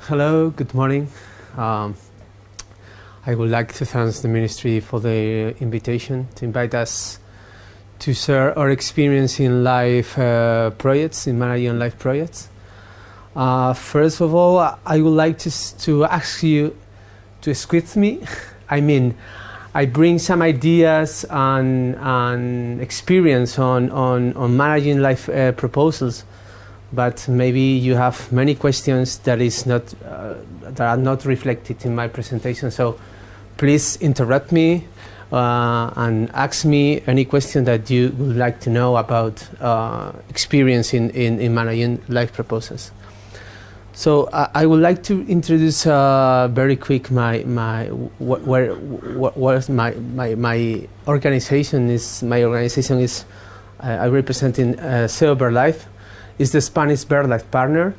Hello, good morning. Um, I would like to thank the Ministry for the invitation to invite us to share our experience in live projects, in managing live projects. First of all, I would like to ask you to excuse me. I mean, I bring some ideas and experience on managing live proposals, but maybe you have many questions that are not reflected in my presentation. So please interrupt me and ask me any question that you would like to know about experience in managing live proposals. So I would like to introduce very quick my organization is. My organization is I represent in SEO BirdLife. Is the Spanish BirdLife partner.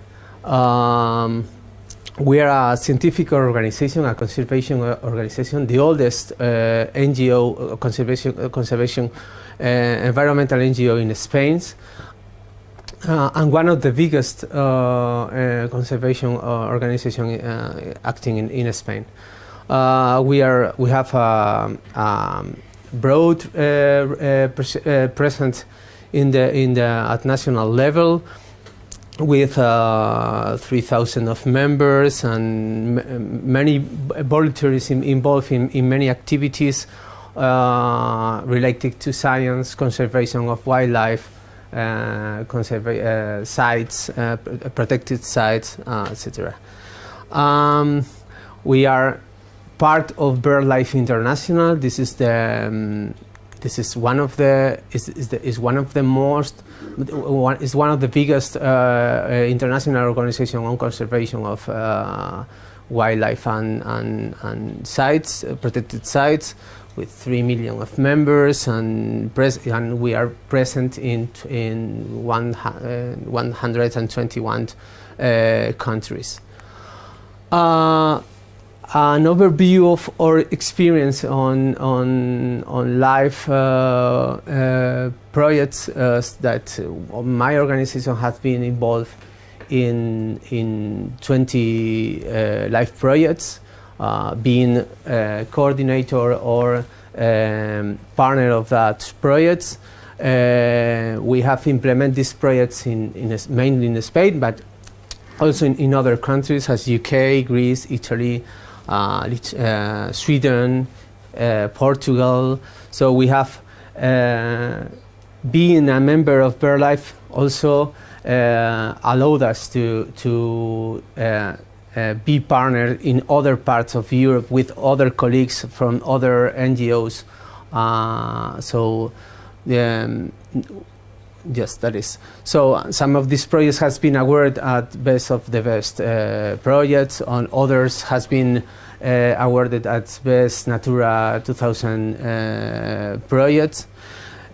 We are a scientific organization, a conservation organization, the oldest NGO conservation environmental NGO in Spain, and one of the biggest conservation organization acting in Spain. We have a broad presence at national level, with 3,000 of members and many volunteers involved in many activities related to science, conservation of wildlife, sites, protected sites, etc. We are part of BirdLife International. This is one of the biggest international organization on conservation of wildlife and sites, protected sites, with 3 million of members, and we are present in 121 countries. An overview of our experience on live projects that my organization has been involved in 20 live projects, being coordinator or partner of that projects. We have implemented these projects mainly in Spain, but also in other countries as UK, Greece, Italy, Sweden, Portugal. So we have being a member of BirdLife also allowed us to be partnered in other parts of Europe with other colleagues from other NGOs. Yes, that is. So some of these projects has been awarded at Best of the Best projects, and others has been awarded at Best Natura 2000 projects.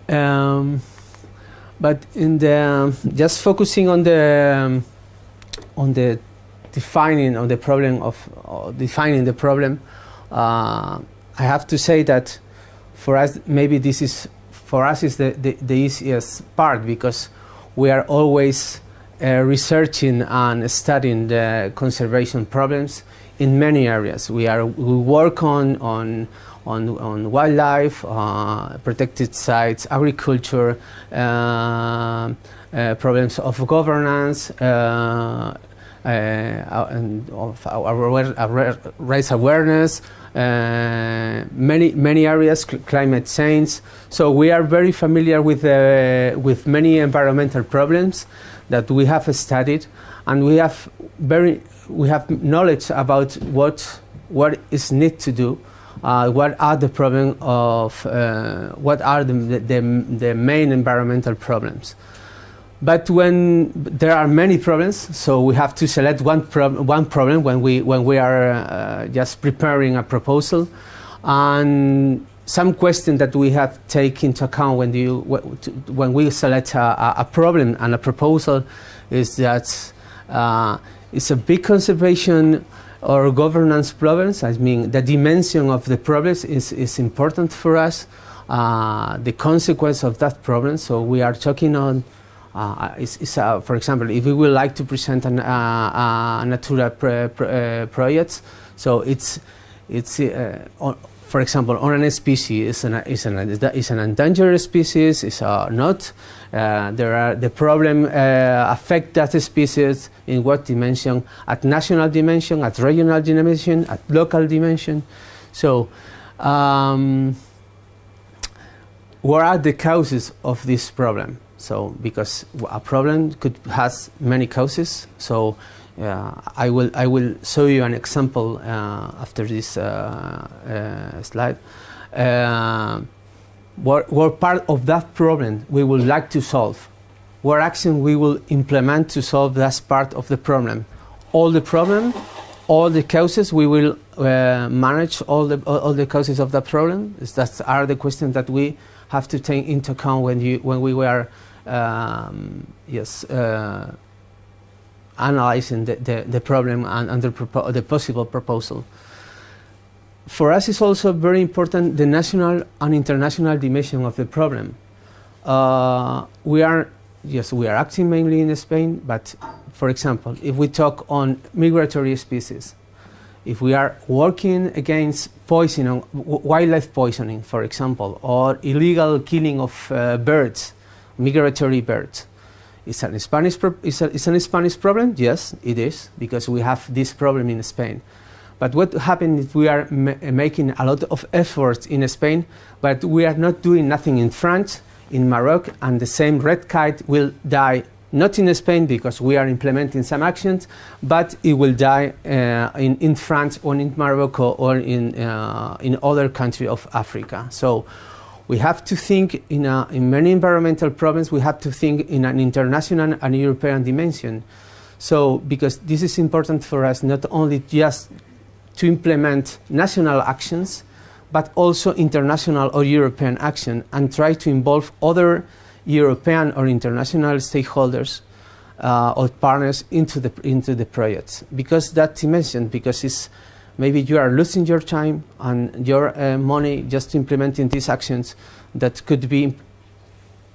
But in just focusing on the defining the problem, I have to say that for us maybe this is. For us, is the easiest part, because we are always researching and studying the conservation problems in many areas. We work on wildlife, protected sites, agriculture, problems of governance, and of raise awareness. Many areas, climate change. So we are very familiar with many environmental problems that we have studied, and we have knowledge about what is need to do, what are the problem of what are the main environmental problems. But when there are many problems, so we have to select one problem when we are just preparing a proposal, and some question that we have take into account when we select a problem and a proposal is that it's a big conservation or governance problems. I mean, the dimension of the problems is important for us. The consequence of that problem. So we are talking on For example, if we would like to present a Natura project, so it's for example, on a species is an endangered species, is not. The problem affect that species in what dimension? At national dimension, at regional dimension, at local dimension. So, what are the causes of this problem? So, because a problem has many causes. So, I will show you an example after this slide. What part of that problem we would like to solve? What action we will implement to solve that part of the problem? All the problem, all the causes, we will manage all the causes of that problem. That are the questions that we have to take into account when we were analyzing the problem and the possible proposal. For us, it's also very important the national and international dimension of the problem. We are acting mainly in Spain, but for example, if we talk on migratory species, if we are working against poisoning, wildlife poisoning, for example, or illegal killing of birds, migratory birds, is a Spanish problem? Yes, it is, because we have this problem in Spain. But what happens if we are making a lot of efforts in Spain, but we are not doing nothing in France, in Morocco, and the same red kite will die, not in Spain because we are implementing some actions, but it will die in France or in Morocco or in other countries of Africa. So we have to think in many environmental problems, we have to think in an international and European dimension. So, because this is important for us, not only just to implement national actions, but also international or European action, and try to involve other European or international stakeholders or partners into the projects. Because that dimension, because it's maybe you are losing your time and your money just implementing these actions that could be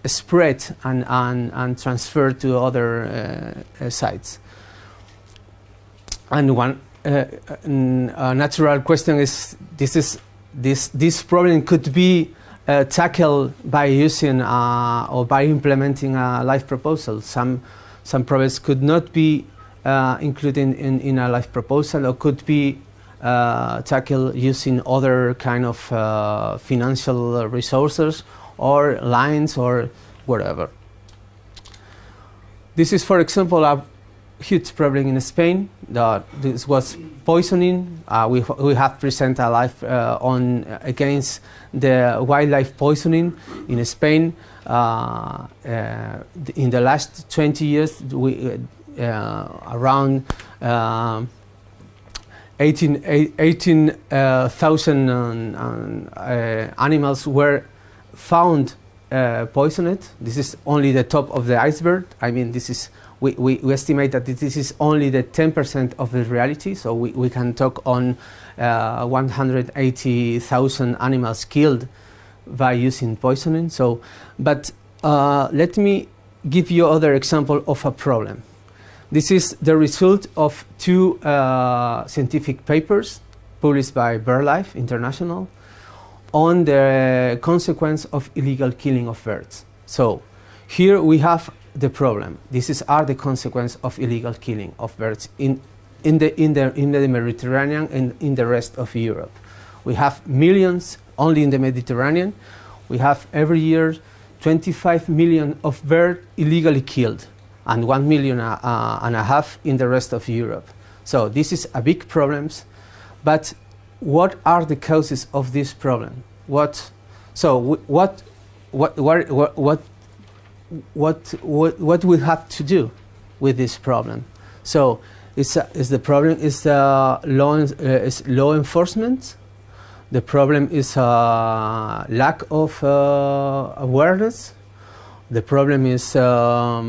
spread and transferred to other sites. And one natural question is this problem could be tackled by using or by implementing a life proposal. Some problems could not be included in a life proposal, or could be tackled using other kind of financial resources or lines or whatever. This is, for example, a huge problem in Spain. This was poisoning. We have presented a life against the wildlife poisoning in Spain. In the last 20 years, around 18,000 animals were found poisoned. This is only the top of the iceberg. I mean, this is we estimate that this is only the 10% of the reality. So we can talk on 180,000 animals killed by using poisoning. So, but let me give you other example of a problem. This is the result of two scientific papers published by BirdLife International on the consequence of illegal killing of birds. So here we have the problem. This are the consequence of illegal killing of birds in the Mediterranean and in the rest of Europe. We have millions only in the Mediterranean. We have every year 25 million of birds illegally killed, and 1.5 million in the rest of Europe. So this is a big problem. But what are the causes of this problem? What we have to do with this problem? So the problem is law enforcement. The problem is lack of awareness. The problem is a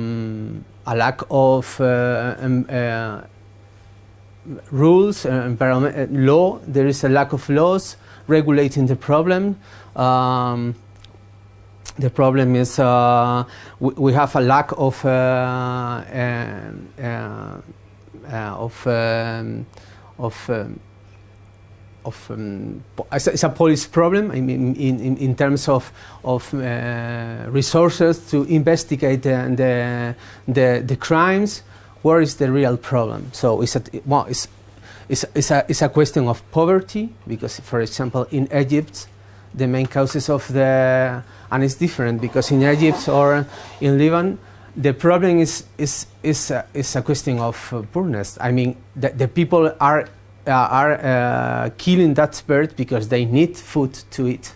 lack of rules, environment law. There is a lack of laws regulating the problem. The problem is we have a lack of it's a police problem. I mean, in terms of resources to investigate the crimes. Where is the real problem? So it's a question of poverty, because, for example, in Egypt, the main causes of and it's different, because in Egypt or in Lebanon, the problem is a question of poorness. I mean, the people are killing that bird because they need food to eat.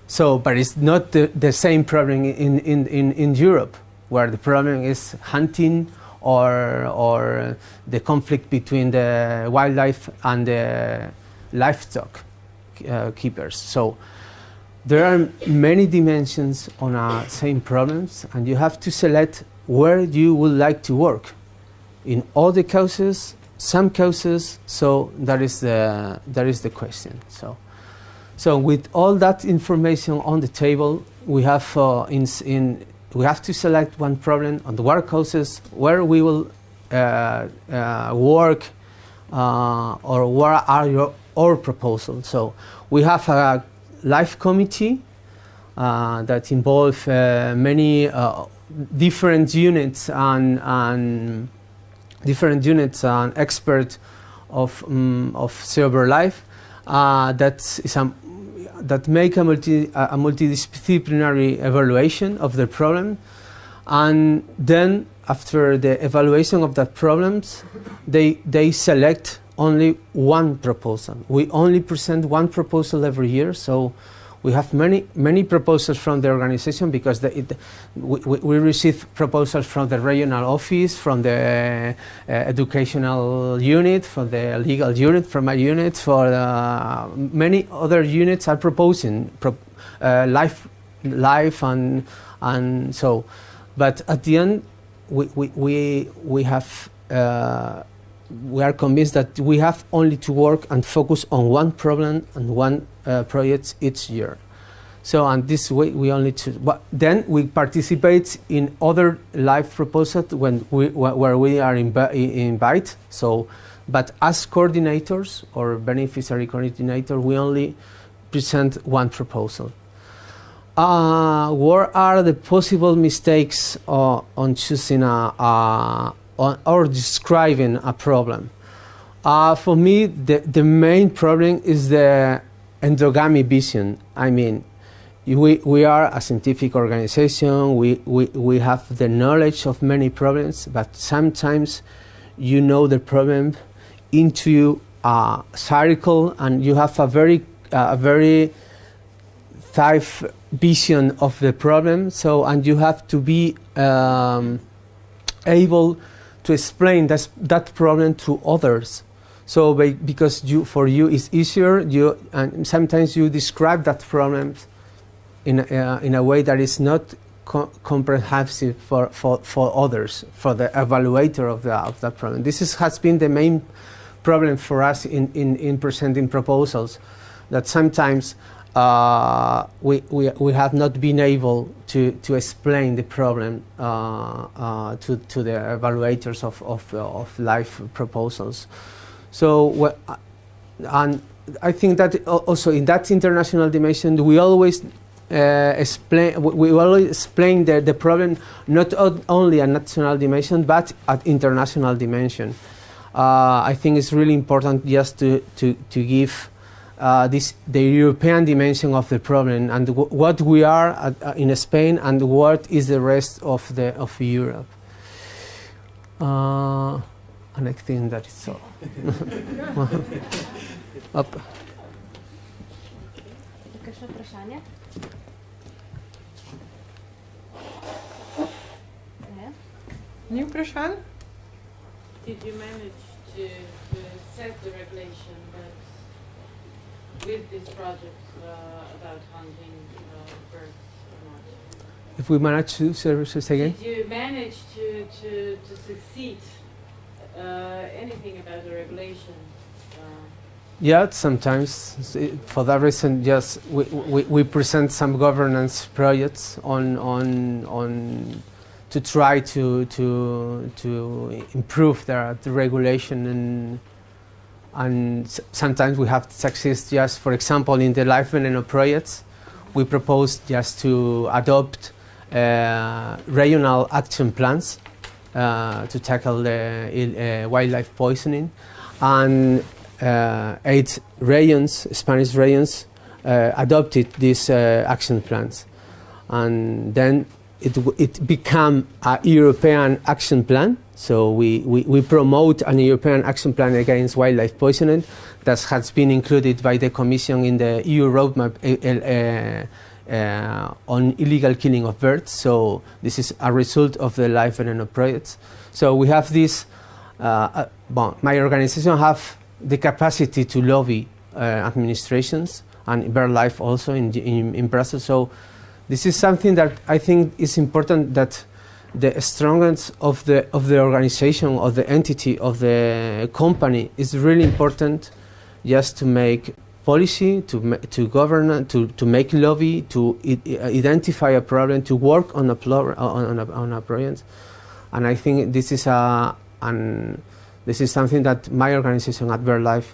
So, but it's not the same problem in Europe, where the problem is hunting or the conflict between the wildlife and the livestock keepers. So there are many dimensions on same problems, and you have to select where you would like to work. In all the causes, some causes, so that is the question. So with all that information on the table, we have we have to select one problem on the work causes where we will work, or where are our proposals. So we have a life committee that involves many different units and experts of silver life that make a multidisciplinary evaluation of the problem, and then after the evaluation of that problems, they select only one proposal. We only present one proposal every year, so we have many proposals from the organization, because we receive proposals from the regional office, from the educational unit, from the legal unit, from my unit, for many other units are proposing life and so. But at the end, we are convinced that we have only to work and focus on one problem and one project each year. So, and this way we only then we participate in other live proposals where we are invited. So, but as coordinators or beneficiary coordinator, we only present one proposal. What are the possible mistakes on choosing or describing a problem? For me, the main problem is the endogamy vision. I mean, we are a scientific organization. We have the knowledge of many problems, but sometimes you know the problem into a circle, and you have a very tight vision of the problem. So, and you have to be able to explain that problem to others. So because for you it's easier, and sometimes you describe that problem in a way that is not comprehensive for others, for the evaluator of that problem. This has been the main problem for us in presenting proposals, that sometimes we have not been able to explain the problem to the evaluators of life proposals. So, and I think that also in that international dimension, we always explain the problem not only at national dimension but at international dimension. I think it's really important just to give the European dimension of the problem, and what we are in Spain and what is the rest of Europe. And I think that is all. Up. Kakšno vprašanje? Ni vprašanj? Did you manage to set the regulation that with this project about hunting birds or not? If we manage to services again? Did you manage to succeed anything about the regulation? Yeah, sometimes for that reason, yes, we present some governance projects on to try to improve the regulation, and sometimes we have success. Just for example, in the life veneno projects, we proposed just to adopt regional action plans to tackle the wildlife poisoning, and 8 regions, Spanish regions, adopted these action plans, and then it became a European action plan. So we promote an European action plan against wildlife poisoning that has been included by the Commission in the EU roadmap on illegal killing of birds. So this is a result of the life veneno projects. So we have this. My organization have the capacity to lobby administrations and BirdLife also in Brussels. So this is something that I think is important, that the strength of the organization, of the entity, of the company is really important, just to make policy, to govern, to make lobby, to identify a problem, to work on a project. And I think this is something that my organization at BirdLife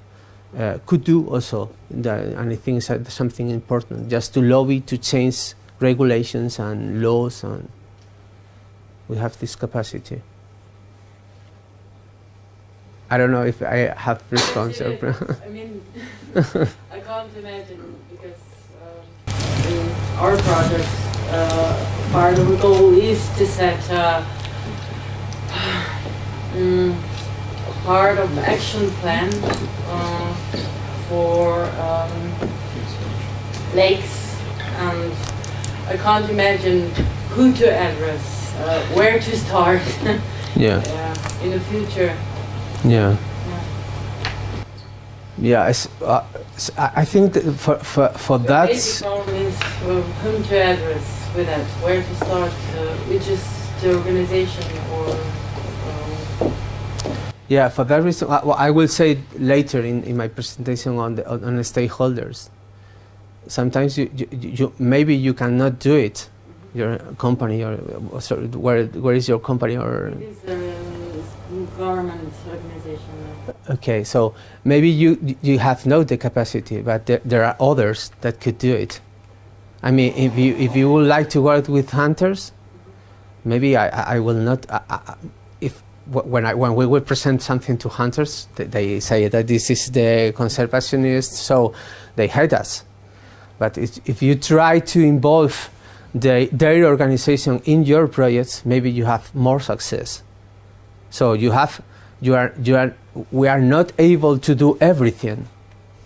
could do also, and I think it's something important, just to lobby, to change regulations and laws, and we have this capacity. I don't know if I have response. I mean, I can't imagine, because in our project, part of the goal is to set part of the action plan for lakes, and I can't imagine who to address, where to start. Yeah. In the future. Yeah. Yeah. I think that for the that. basic problem is whom to address with that, where to start, which is the organization or. Yeah, for that reason, I will say later in my presentation on the stakeholders. Sometimes you maybe you cannot do it, your company, or sorry, where is your company, or? It is a government organization. Okay, so maybe you have not the capacity, but there are others that could do it. I mean, if you would like to work with hunters, maybe I will not. When we will present something to hunters, they say that this is the conservationist, so they hate us. But if you try to involve their organization in your projects, maybe you have more success. So we are not able to do everything.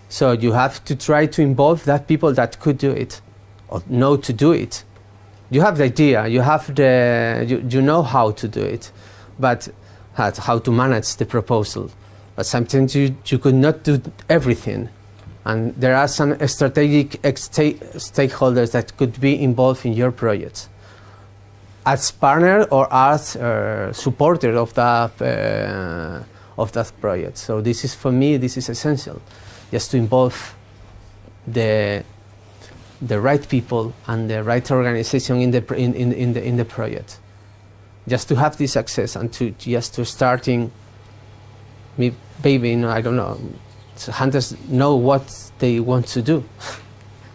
So you have to try to involve that people that could do it, or know to do it. You have the idea, you know how to do it, but how to manage the proposal. But sometimes you could not do everything. And there are some strategic stakeholders that could be involved in your projects as partner or as supporter of that project. So this is, for me, this is essential, just to involve the right people and the right organization in the project, just to have this success, and to starting. Maybe I don't know. So hunters know what they want to do,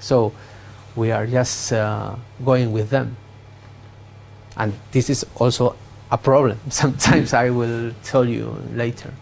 so we are just going with them. And this is also a problem. Sometimes I will tell you later.